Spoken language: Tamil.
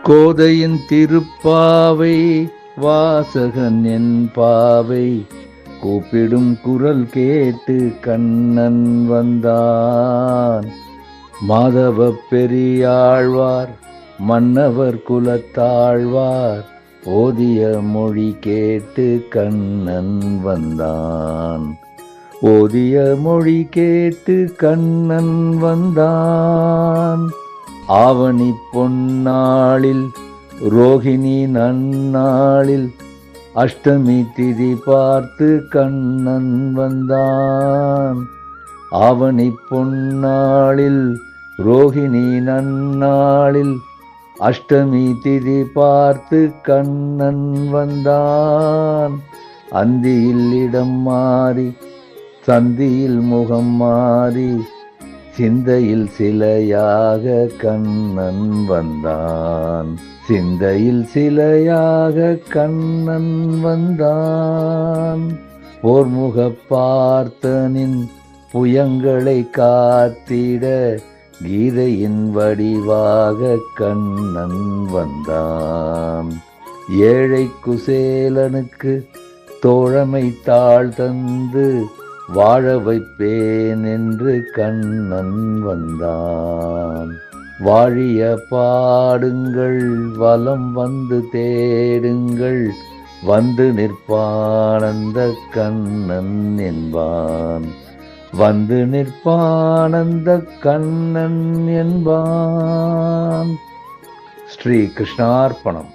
கோதையின் திருப்பாவை வாசகன் என் பாவை கூப்பிடும் குரல் கேட்டு கண்ணன் வந்தான். மாதவ பெரியாழ்வார் மன்னவர் குலத்தாழ்வார் ஓதிய மொழி கேட்டு கண்ணன் வந்தான். ஓதிய மொழி கேட்டு கண்ணன் வந்தான். ஆவணி பொன்னாளில் ரோகிணி நன்னாளில் அஷ்டமி திதி பார்த்து கண்ணன் வந்தான். ஆவணி பொன்னாளில் ரோகிணி நன்னாளில் அஷ்டமி திதி பார்த்து கண்ணன் வந்தான். அந்தியில் இடம் மாறி சந்தியில் முகம் மாறி சிந்தையில் சிலையாக கண்ணன் வந்தான். சிந்தையில் சிலையாக கண்ணன் வந்தான். போர்முக பார்த்தனின் புயங்களை காத்திட கீதையின் வடிவாக கண்ணன் வந்தான். ஏழை குசேலனுக்கு தோழமை தாழ் தந்து வாழ வைப்பேன் என்று கண்ணன் வந்தான். வாழிய பாடுங்கள் வலம் வந்து தேடுங்கள் வந்து நிற்பானந்த கண்ணன் என்பான். வந்து நிற்பானந்த கண்ணன் என்பான். ஸ்ரீ கிருஷ்ணார்ப்பணம்.